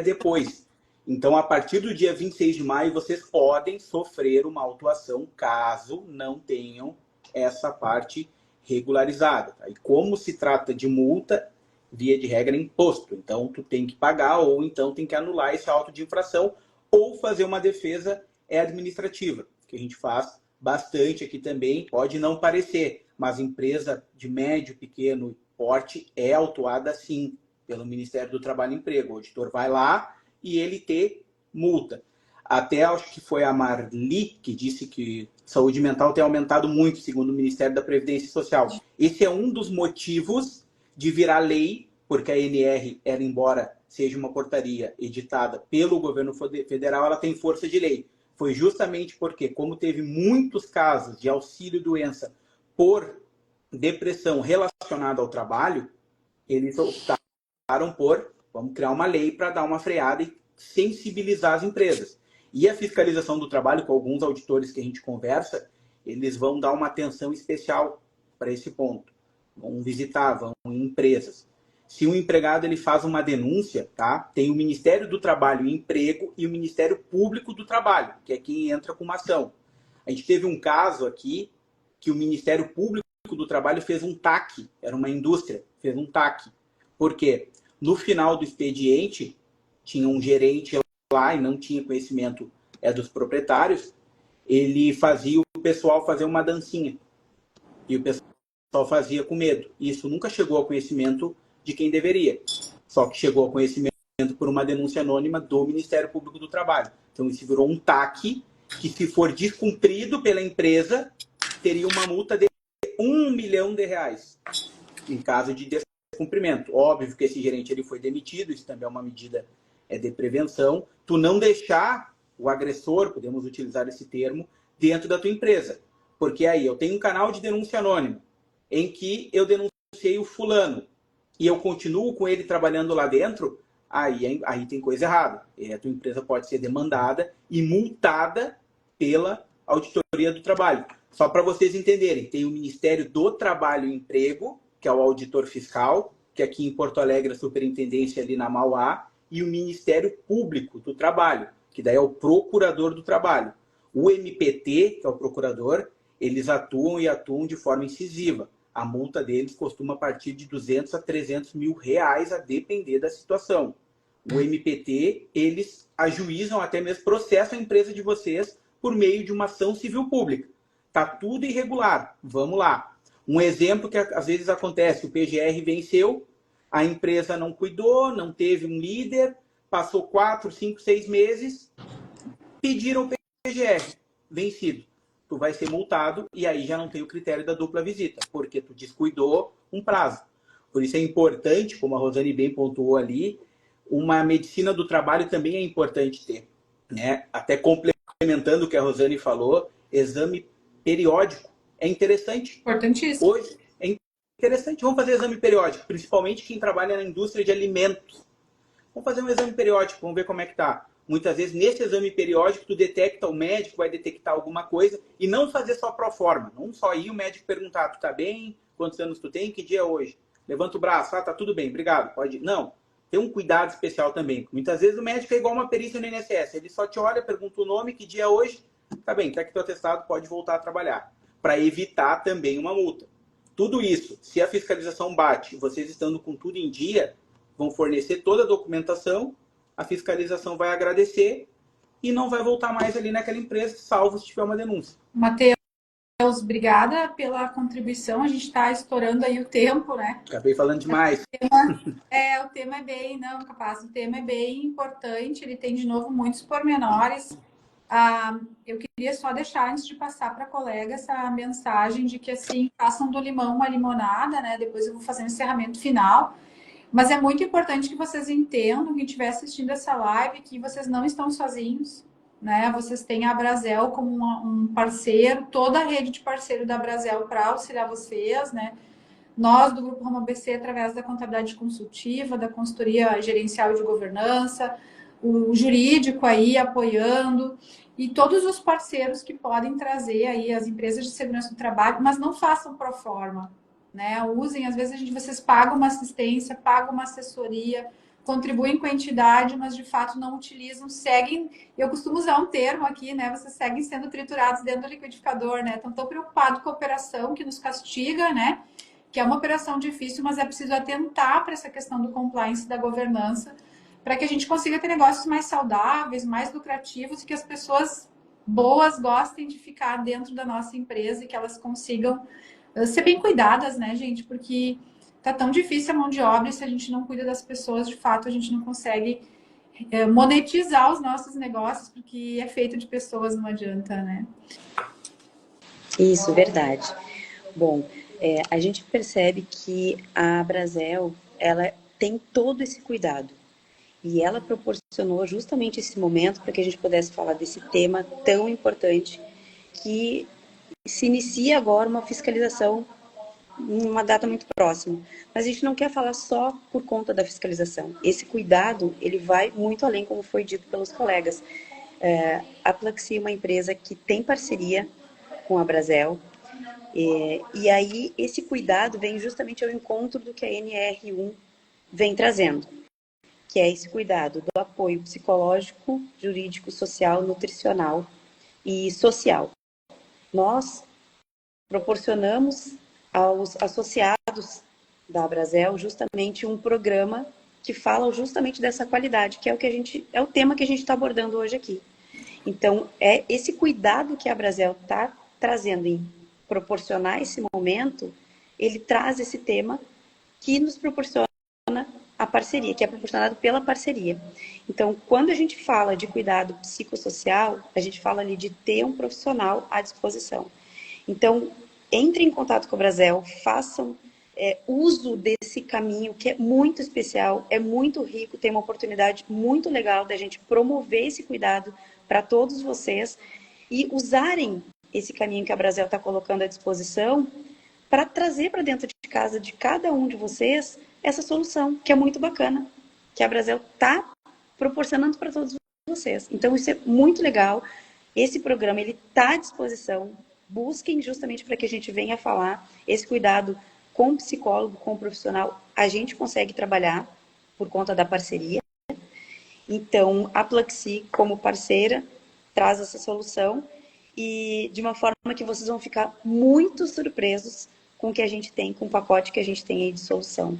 depois. Então, a partir do dia 26 de maio, vocês podem sofrer uma autuação caso não tenham essa parte regularizada. Tá? E como se trata de multa, via de regra é imposto. Então, tu tem que pagar ou então tem que anular esse auto de infração ou fazer uma defesa administrativa, que a gente faz bastante aqui também. Pode não parecer, mas empresa de médio, pequeno porte é autuada sim pelo Ministério do Trabalho e Emprego. O auditor vai lá e ele tem multa. Até acho que foi a Marli que disse que saúde mental tem aumentado muito, segundo o Ministério da Previdência Social. Esse é um dos motivos de virar lei, porque a NR, ela, embora seja uma portaria editada pelo governo federal, ela tem força de lei. Foi justamente porque, como teve muitos casos de auxílio-doença por depressão relacionada ao trabalho, eles optaram por, vamos criar uma lei para dar uma freada e sensibilizar as empresas. E a fiscalização do trabalho, com alguns auditores que a gente conversa, eles vão dar uma atenção especial para esse ponto. Vão visitar, vão em empresas. Se um empregado ele faz uma denúncia, tá? Tem o Ministério do Trabalho e Emprego e o Ministério Público do Trabalho, que é quem entra com uma ação. A gente teve um caso aqui que o Ministério Público do Trabalho fez um TAC, era uma indústria, fez um TAC. Por quê? No final do expediente, tinha um gerente lá e não tinha conhecimento dos proprietários, ele fazia o pessoal fazer uma dancinha. E o pessoal fazia com medo. Isso nunca chegou ao conhecimento de quem deveria. Só que chegou ao conhecimento por uma denúncia anônima do Ministério Público do Trabalho. Então isso virou um TAC que, se for descumprido pela empresa, teria uma multa de R$1 milhão em caso de descumprimento. Óbvio que esse gerente ele foi demitido, isso também é uma medida de prevenção. Tu não deixar o agressor, podemos utilizar esse termo, dentro da tua empresa. Porque aí eu tenho um canal de denúncia anônima em que eu denunciei o fulano e eu continuo com ele trabalhando lá dentro, aí tem coisa errada. A tua empresa pode ser demandada e multada pela Auditoria do Trabalho. Só para vocês entenderem, tem o Ministério do Trabalho e Emprego, que é o auditor fiscal, que aqui em Porto Alegre é a superintendência ali na Mauá, e o Ministério Público do Trabalho, que daí é o procurador do trabalho. O MPT, que é o procurador, eles atuam de forma incisiva. A multa deles costuma partir de 200 a 300 mil reais, a depender da situação. O MPT, eles ajuizam, até mesmo processam a empresa de vocês por meio de uma ação civil pública. Tá tudo irregular. Vamos lá. Um exemplo que às vezes acontece, o PGR venceu, a empresa não cuidou, não teve um líder, passou 4, 5, 6 meses, pediram o PGR, vencido. Tu vai ser multado e aí já não tem o critério da dupla visita, porque tu descuidou um prazo. Por isso é importante, como a Rosane bem pontuou ali, uma medicina do trabalho também é importante ter, né? Até complementando o que a Rosane falou, exame periódico é interessante. Importantíssimo. Hoje é interessante. Vamos fazer exame periódico, principalmente quem trabalha na indústria de alimentos. Vamos fazer um exame periódico, vamos ver como é que tá. Muitas vezes, nesse exame periódico, tu detecta, o médico vai detectar alguma coisa e não fazer só pro forma. Não só ir o médico perguntar, tu tá bem? Quantos anos tu tem? Que dia é hoje? Levanta o braço, tá tudo bem, obrigado, pode ir. Não, tem um cuidado especial também. Muitas vezes o médico é igual uma perícia no INSS. Ele só te olha, pergunta o nome, que dia é hoje? Tá bem, tá aqui teu atestado, pode voltar a trabalhar. Para evitar também uma multa. Tudo isso, se a fiscalização bate, vocês estando com tudo em dia, vão fornecer toda a documentação, a fiscalização vai agradecer e não vai voltar mais ali naquela empresa, salvo se tiver uma denúncia. Matheus, obrigada pela contribuição. A gente está estourando aí o tempo, né? Acabei falando demais. O tema é bem, não, capaz, o tema é bem importante, ele tem, de novo, muitos pormenores. Eu queria só deixar, antes de passar para a colega, essa mensagem de que, assim, façam do limão uma limonada, né? Depois eu vou fazer um encerramento final. Mas é muito importante que vocês entendam, quem estiver assistindo essa live, que vocês não estão sozinhos, né? Vocês têm a Brasel como um parceiro, toda a rede de parceiro da Brasel para auxiliar vocês, né? Nós, do Grupo Ramo ABC, através da contabilidade consultiva, da consultoria gerencial e de governança, o jurídico aí apoiando, e todos os parceiros que podem trazer aí as empresas de segurança do trabalho, mas não façam pro forma, né? Usem, às vezes vocês pagam uma assistência, pagam uma assessoria, contribuem com a entidade, mas de fato não utilizam, seguem, eu costumo usar um termo aqui, né? Vocês seguem sendo triturados dentro do liquidificador, né? Estão tão preocupados com a operação que nos castiga, né? Que é uma operação difícil, mas é preciso atentar para essa questão do compliance, da governança, para que a gente consiga ter negócios mais saudáveis, mais lucrativos e que as pessoas boas gostem de ficar dentro da nossa empresa e que elas consigam ser bem cuidadas, né, gente? Porque tá tão difícil a mão de obra e se a gente não cuida das pessoas, de fato, a gente não consegue monetizar os nossos negócios, porque é feito de pessoas, não adianta, né? Isso, verdade. Bom, a gente percebe que a Brasel, ela tem todo esse cuidado. E ela proporcionou justamente esse momento para que a gente pudesse falar desse tema tão importante que se inicia agora uma fiscalização em uma data muito próxima. Mas a gente não quer falar só por conta da fiscalização. Esse cuidado, ele vai muito além, como foi dito pelos colegas. A Pluxee é uma empresa que tem parceria com a Brasel, e aí esse cuidado vem justamente ao encontro do que a NR1 vem trazendo, que é esse cuidado do apoio psicológico, jurídico, social, nutricional e social. Nós proporcionamos aos associados da Brasel justamente um programa que fala justamente dessa qualidade, que é o tema que a gente está abordando hoje aqui. Então, é esse cuidado que a Brasel está trazendo em proporcionar esse momento, ele traz esse tema que nos proporciona a parceria, que é proporcionado pela parceria. Então, quando a gente fala de cuidado psicossocial, a gente fala ali de ter um profissional à disposição. Então, entrem em contato com a Brasel, façam uso desse caminho que é muito especial, é muito rico, tem uma oportunidade muito legal da gente promover esse cuidado para todos vocês e usarem esse caminho que a Brasel está colocando à disposição para trazer para dentro de casa de cada um de vocês essa solução, que é muito bacana, que a Brasel está proporcionando para todos vocês. Então, isso é muito legal. Esse programa ele está à disposição. Busquem justamente para que a gente venha falar esse cuidado com o psicólogo, com o profissional. A gente consegue trabalhar por conta da parceria. Então, a Pluxee, como parceira, traz essa solução e de uma forma que vocês vão ficar muito surpresos com o que a gente tem, com o pacote que a gente tem aí de solução.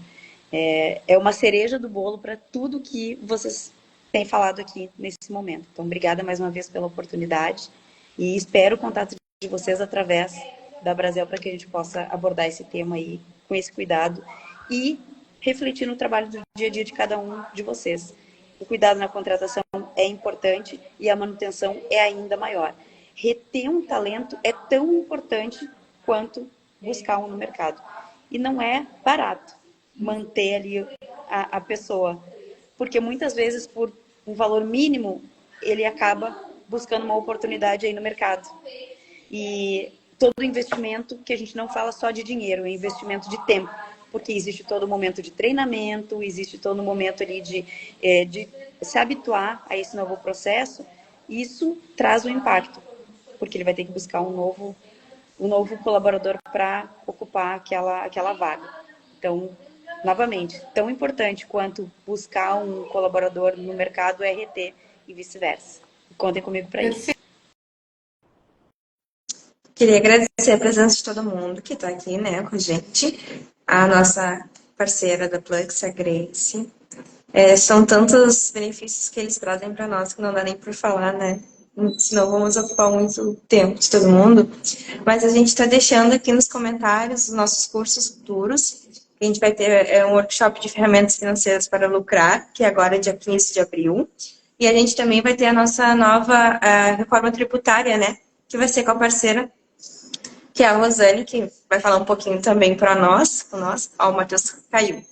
É uma cereja do bolo para tudo que vocês têm falado aqui nesse momento. Então, obrigada mais uma vez pela oportunidade e espero o contato de vocês através da Brasel para que a gente possa abordar esse tema aí com esse cuidado e refletir no trabalho do dia a dia de cada um de vocês. o cuidado na contratação é importante e a manutenção é ainda maior. Reter um talento é tão importante quanto buscar um no mercado. E não é barato manter ali a pessoa, porque muitas vezes, por um valor mínimo, ele acaba buscando uma oportunidade aí no mercado. E todo investimento, que a gente não fala só de dinheiro, é investimento de tempo, porque existe todo momento de treinamento, existe todo momento ali de se habituar a esse novo processo, e isso traz um impacto, porque ele vai ter que buscar um novo colaborador para ocupar aquela vaga. Então, novamente, tão importante quanto buscar um colaborador no mercado é reter e vice-versa. Contem comigo para isso. Queria agradecer a presença de todo mundo que está aqui, né, com a gente. A nossa parceira da Plux, a Grace. São tantos benefícios que eles trazem para nós que não dá nem por falar, né? Senão vamos ocupar muito tempo de todo mundo. Mas a gente está deixando aqui nos comentários os nossos cursos futuros. A gente vai ter um workshop de ferramentas financeiras para lucrar, que agora é dia 15 de abril. E a gente também vai ter a nossa nova reforma tributária, né? Que vai ser com a parceira, que é a Rosane, que vai falar um pouquinho também para nós. O Matheus caiu.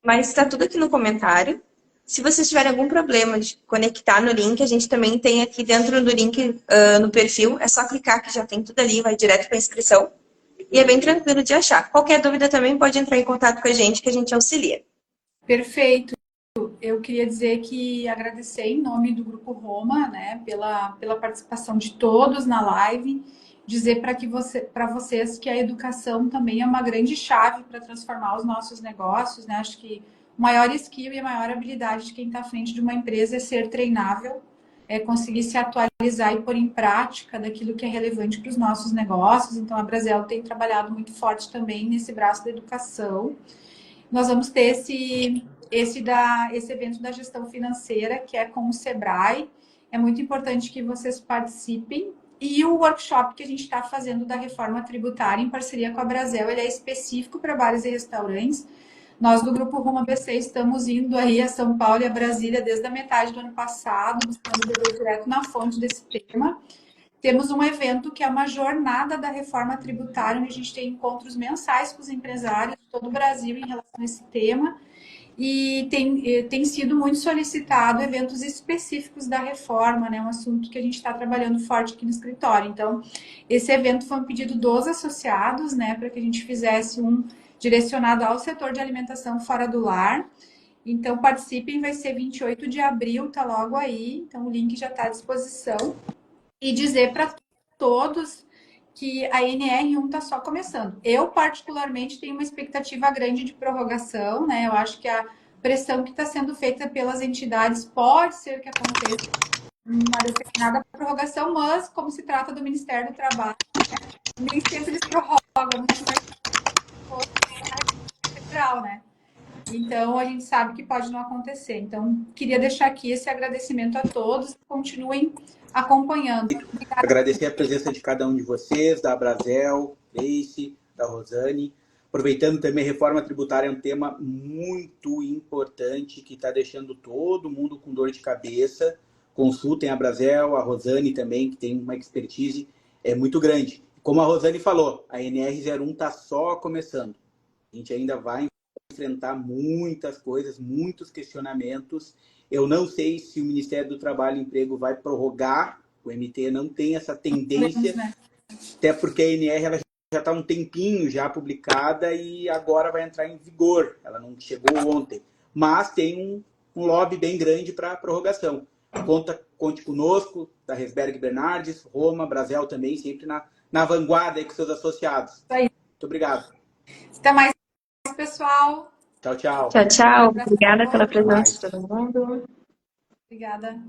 Mas está tudo aqui no comentário. Se vocês tiverem algum problema de conectar no link, a gente também tem aqui dentro do link no perfil. É só clicar que já tem tudo ali, vai direto para a inscrição. E é bem tranquilo de achar. Qualquer dúvida também pode entrar em contato com a gente auxilia. Perfeito. Eu queria dizer que agradecer em nome do Grupo Roma, né, pela participação de todos na live, dizer para vocês que a educação também é uma grande chave para transformar os nossos negócios, né? Acho que o maior skill e a maior habilidade de quem está à frente de uma empresa é ser treinável, é conseguir se atualizar e pôr em prática daquilo que é relevante para os nossos negócios. Então, a Brasel tem trabalhado muito forte também nesse braço da educação. Nós vamos ter esse evento da gestão financeira, que é com o Sebrae. É muito importante que vocês participem. E o workshop que a gente está fazendo da reforma tributária em parceria com a Brasel, ele é específico para bares e restaurantes. Nós do Grupo Rumo ABC estamos indo aí a São Paulo e a Brasília desde a metade do ano passado, buscando beber direto na fonte desse tema. Temos um evento que é uma jornada da reforma tributária, onde a gente tem encontros mensais com os empresários de todo o Brasil em relação a esse tema. E tem sido muito solicitado eventos específicos da reforma, né? Um assunto que a gente está trabalhando forte aqui no escritório. Então, esse evento foi um pedido dos associados, né? Para que a gente fizesse um direcionado ao setor de alimentação fora do lar. Então, participem, vai ser 28 de abril, tá logo aí. Então, o link já está à disposição. E dizer para todos que a NR1 está só começando. Eu, particularmente, tenho uma expectativa grande de prorrogação, né? Eu acho que a pressão que está sendo feita pelas entidades pode ser que aconteça uma determinada prorrogação, mas, como se trata do Ministério do Trabalho, nem sempre eles prorrogam, muito mais federal, né? Então, a gente sabe que pode não acontecer. Então, queria deixar aqui esse agradecimento a todos. Continuem acompanhando. Obrigada. Agradecer a presença de cada um de vocês, da Brasel, Grace, da Rosane. Aproveitando também, a reforma tributária é um tema muito importante que está deixando todo mundo com dor de cabeça. Consultem a Brasel, a Rosane também, que tem uma expertise muito grande. Como a Rosane falou, a NR01 está só começando. A gente ainda vai enfrentar muitas coisas, muitos questionamentos. Eu não sei se o Ministério do Trabalho e Emprego vai prorrogar, o MT não tem essa tendência, até porque a NR ela já está um tempinho já publicada e agora vai entrar em vigor, ela não chegou ontem, mas tem um lobby bem grande para prorrogação. Conte conosco, da Resberg Bernardes, Roma, Brasel também, sempre na vanguarda aí com seus associados. Muito obrigado. Até mais, pessoal. Tchau, tchau. Tchau, tchau. Obrigada pela presença de todo mundo. Obrigada.